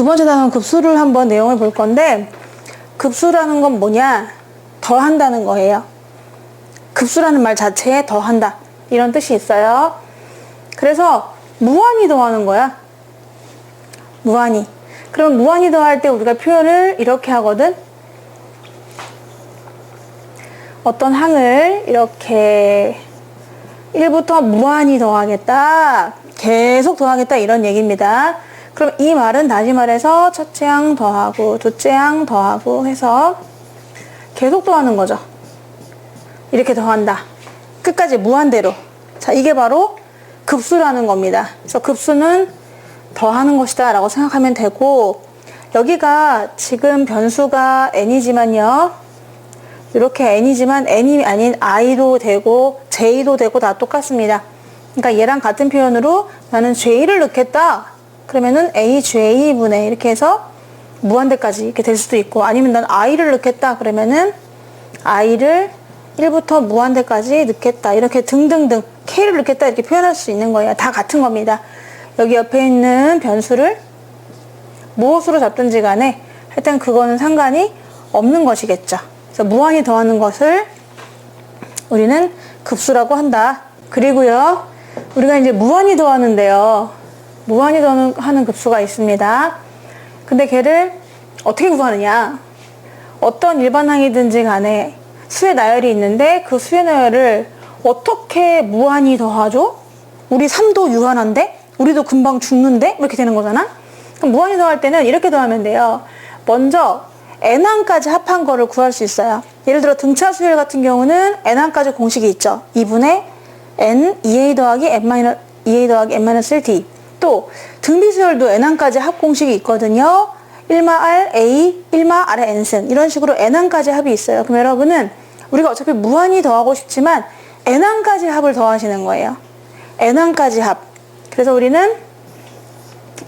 두 번째 단원 급수를 한번 내용을 볼 건데, 급수라는 건 뭐냐? 더한다는 거예요. 급수라는 말 자체에 더한다, 이런 뜻이 있어요. 그래서 무한히 더하는 거야. 무한히. 그럼 무한히 더할 때 우리가 표현을 이렇게 하거든. 어떤 항을 이렇게 1부터 무한히 더하겠다, 계속 더하겠다, 이런 얘기입니다. 그럼 이 말은 다시 말해서 첫째 항 더하고 둘째 항 더하고 해서 계속 더하는 거죠. 이렇게 더한다, 끝까지 무한대로. 자, 이게 바로 급수라는 겁니다. 그래서 급수는 더하는 것이다 라고 생각하면 되고, 여기가 지금 변수가 n이지만요, 이렇게 n이지만 n이 아닌 i도 되고 j도 되고 다 똑같습니다. 그러니까 얘랑 같은 표현으로 나는 j를 넣겠다 그러면은 aj분의 이렇게 해서 무한대까지 이렇게 될 수도 있고, 아니면 난 i를 넣겠다 그러면은 i를 1부터 무한대까지 넣겠다, 이렇게 등등등 k를 넣겠다, 이렇게 표현할 수 있는 거예요. 다 같은 겁니다. 여기 옆에 있는 변수를 무엇으로 잡든지 간에 하여튼 그거는 상관이 없는 것이겠죠. 그래서 무한히 더하는 것을 우리는 급수라고 한다. 그리고요, 우리가 이제 무한히 더하는데요, 무한히 더하는 급수가 있습니다. 근데 걔를 어떻게 구하느냐? 어떤 일반항이든지 간에 수의 나열이 있는데 그 수의 나열을 어떻게 무한히 더하죠? 우리 3도 유한한데? 우리도 금방 죽는데? 이렇게 되는 거잖아? 그럼 무한히 더할 때는 이렇게 더하면 돼요. 먼저 n항까지 합한 거를 구할 수 있어요. 예를 들어 등차 수열 같은 경우는 n항까지 공식이 있죠. 2분의 n 2a 더하기 n-1d. 또 등비 수열도 n항까지 합 공식이 있거든요. 1마 r a 1마 r의 n승, 이런 식으로 n항까지 합이 있어요. 그럼 여러분은 우리가 어차피 무한히 더하고 싶지만 n항까지 합을 더하시는 거예요. n항까지 합. 그래서 우리는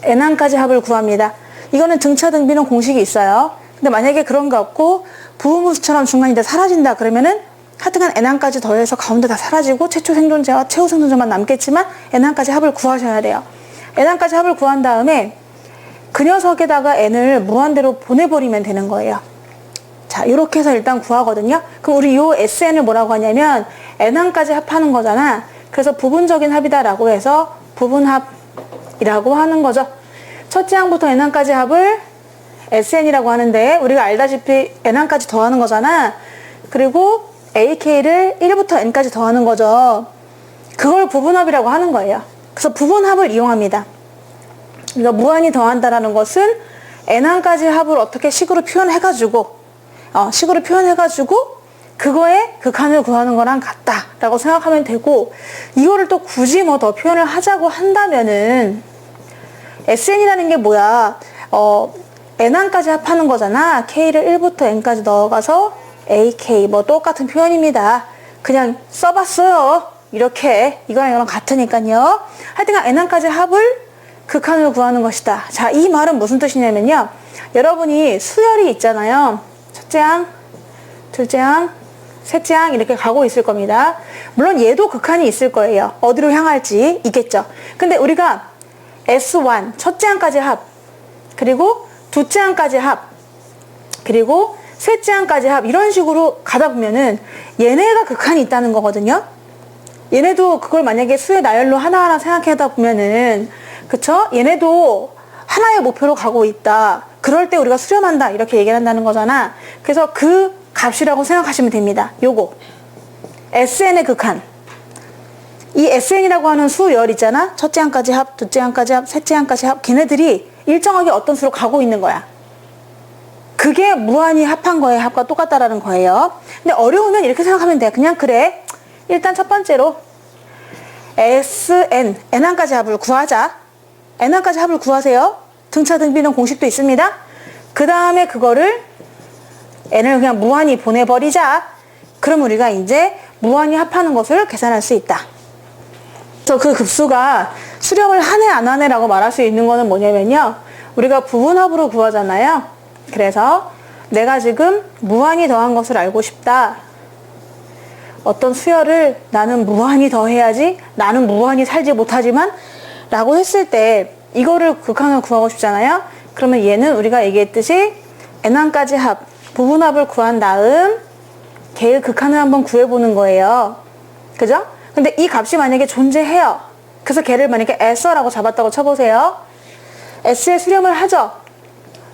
n항까지 합을 구합니다. 이거는 등차 등비는 공식이 있어요. 근데 만약에 그런 거 없고 부분분수처럼 중간이 다 사라진다 그러면은 하여튼간 n항까지 더해서 가운데 다 사라지고 최초 생존자와 최후 생존자만 남겠지만 n항까지 합을 구하셔야 돼요. n항까지 합을 구한 다음에 그 녀석에다가 n을 무한대로 보내버리면 되는 거예요. 자, 이렇게 해서 일단 구하거든요. 그럼 우리 요 SN을 뭐라고 하냐면 n항까지 합하는 거잖아. 그래서 부분적인 합이다라고 해서 부분합이라고 하는 거죠. 첫째 항부터 n항까지 합을 SN이라고 하는데, 우리가 알다시피 n항까지 더하는 거잖아. 그리고 AK를 1부터 n까지 더하는 거죠. 그걸 부분합이라고 하는 거예요. 그래서 부분합을 이용합니다. 우리가 무한히 더한다라는 것은 n항까지 합을 어떻게 식으로 표현해가지고 그거의 극한을 구하는 거랑 같다라고 생각하면 되고, 이거를 또 굳이 뭐 더 표현을 하자고 한다면은 SN이라는 게 뭐야? n항까지 합하는 거잖아. k를 1부터 n까지 넣어가서 ak, 뭐 똑같은 표현입니다. 그냥 써봤어요. 이렇게 이거랑 이거랑 같으니까요. 하여튼간 n항까지 합을 극한을 구하는 것이다. 자, 이 말은 무슨 뜻이냐면요, 여러분이 수열이 있잖아요. 첫째 항, 둘째 항, 셋째 항 이렇게 가고 있을 겁니다. 물론 얘도 극한이 있을 거예요. 어디로 향할지 있겠죠. 근데 우리가 S1 첫째 항까지 합, 그리고 둘째 항까지 합, 그리고 셋째 항까지 합, 이런 식으로 가다 보면은 얘네가 극한이 있다는 거거든요. 얘네도 그걸 만약에 수의 나열로 하나하나 생각하다 보면은, 그쵸? 얘네도 하나의 목표로 가고 있다. 그럴 때 우리가 수렴한다, 이렇게 얘기를 한다는 거잖아. 그래서 그 값이라고 생각하시면 됩니다. 요거 SN의 극한, 이 SN이라고 하는 수열 있잖아. 첫째 항까지 합, 둘째 항까지 합, 셋째 항까지 합, 걔네들이 일정하게 어떤 수로 가고 있는 거야. 그게 무한히 합한 거의 합과 똑같다라는 거예요. 근데 어려우면 이렇게 생각하면 돼. 그냥 그래, 일단 첫 번째로 SN, n항까지 합을 구하자. n항까지 합을 구하세요. 등차 등비는 공식도 있습니다. 그 다음에 그거를 n을 그냥 무한히 보내버리자. 그럼 우리가 이제 무한히 합하는 것을 계산할 수 있다. 그래서 그 급수가 수렴을 하네 안 하네라고 말할 수 있는 거는 뭐냐면요, 우리가 부분합으로 구하잖아요. 그래서 내가 지금 무한히 더한 것을 알고 싶다. 어떤 수열을 나는 무한히 더해야지, 나는 무한히 살지 못하지만 라고 했을 때 이거를 극한을 구하고 싶잖아요. 그러면 얘는 우리가 얘기했듯이 n항까지 합, 부분합을 구한 다음 걔의 극한을 한번 구해보는 거예요. 그죠? 근데 이 값이 만약에 존재해요. 그래서 걔를 만약에 S라고 잡았다고 쳐보세요. S의 수렴을 하죠.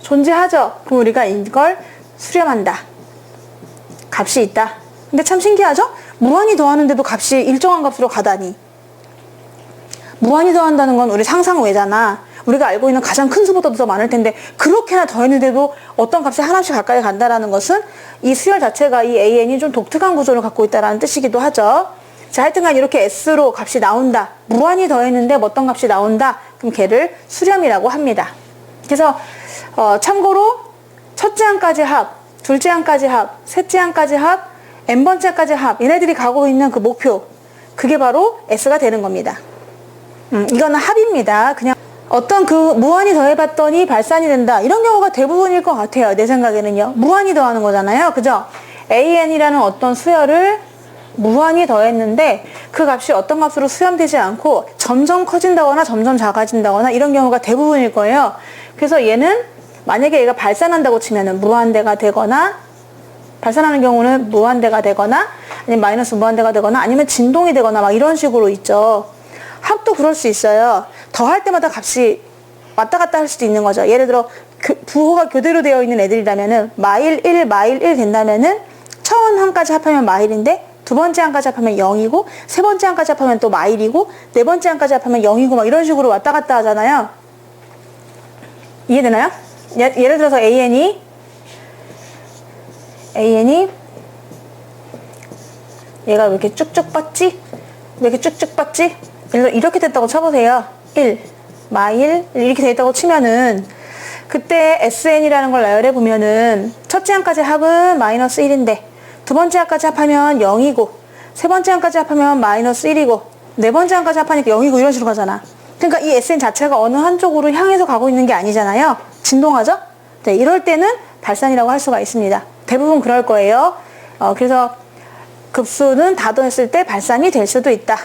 존재하죠. 그럼 우리가 이걸 수렴한다. 값이 있다. 근데 참 신기하죠? 무한히 더하는데도 값이 일정한 값으로 가다니. 무한히 더한다는 건 우리 상상 외잖아. 우리가 알고 있는 가장 큰 수보다도 더 많을 텐데 그렇게나 더했는데도 어떤 값이 하나씩 가까이 간다라는 것은 이 수열 자체가 이 AN이 좀 독특한 구조를 갖고 있다는 뜻이기도 하죠. 자, 하여튼간 이렇게 S로 값이 나온다. 무한히 더했는데 어떤 값이 나온다. 그럼 걔를 수렴이라고 합니다. 그래서 참고로 첫째 항까지 합, 둘째 항까지 합, 셋째 항까지 합, n번째 항까지 합, 얘네들이 가고 있는 그 목표, 그게 바로 S가 되는 겁니다. 이거는 합입니다. 그냥 어떤 그 무한히 더해봤더니 발산이 된다. 이런 경우가 대부분일 것 같아요. 내 생각에는요. 무한히 더하는 거잖아요. 그죠? AN이라는 어떤 수열을 무한히 더했는데 그 값이 어떤 값으로 수렴되지 않고 점점 커진다거나 점점 작아진다거나 이런 경우가 대부분일 거예요. 그래서 얘는 만약에 얘가 발산한다고 치면은 무한대가 되거나 발산하는 경우는 무한대가 되거나 아니면 마이너스 무한대가 되거나 아니면 진동이 되거나 막 이런 식으로 있죠. 합도 그럴 수 있어요. 더할 때마다 값이 왔다 갔다 할 수도 있는 거죠. 예를 들어 부호가 교대로 되어 있는 애들이라면은 마일 1, 마일 1 된다면은 처음 항까지 합하면 마일인데 두 번째 항까지 합하면 0이고 세 번째 항까지 합하면 또 마일이고 네 번째 항까지 합하면 0이고 막 이런 식으로 왔다 갔다 하잖아요. 이해되나요? 예를 들어서 AN이 얘가 왜 이렇게 쭉쭉 뻗지? 왜 이렇게 쭉쭉 뻗지? 예를 들어 이렇게 됐다고 쳐보세요. 1, 마일 이렇게 됐다고 치면은 그때 SN이라는 걸 나열해 보면은 첫째 항까지 합은 마이너스 1인데 두 번째 항까지 합하면 0이고 세 번째 항까지 합하면 마이너스 1이고 네 번째 항까지 합하니까 0이고 이런 식으로 가잖아. 그러니까 이 SN 자체가 어느 한쪽으로 향해서 가고 있는 게 아니잖아요. 진동하죠? 네, 이럴 때는 발산이라고 할 수가 있습니다. 대부분 그럴 거예요. 그래서 급수는 다 더했을 때 발산이 될 수도 있다.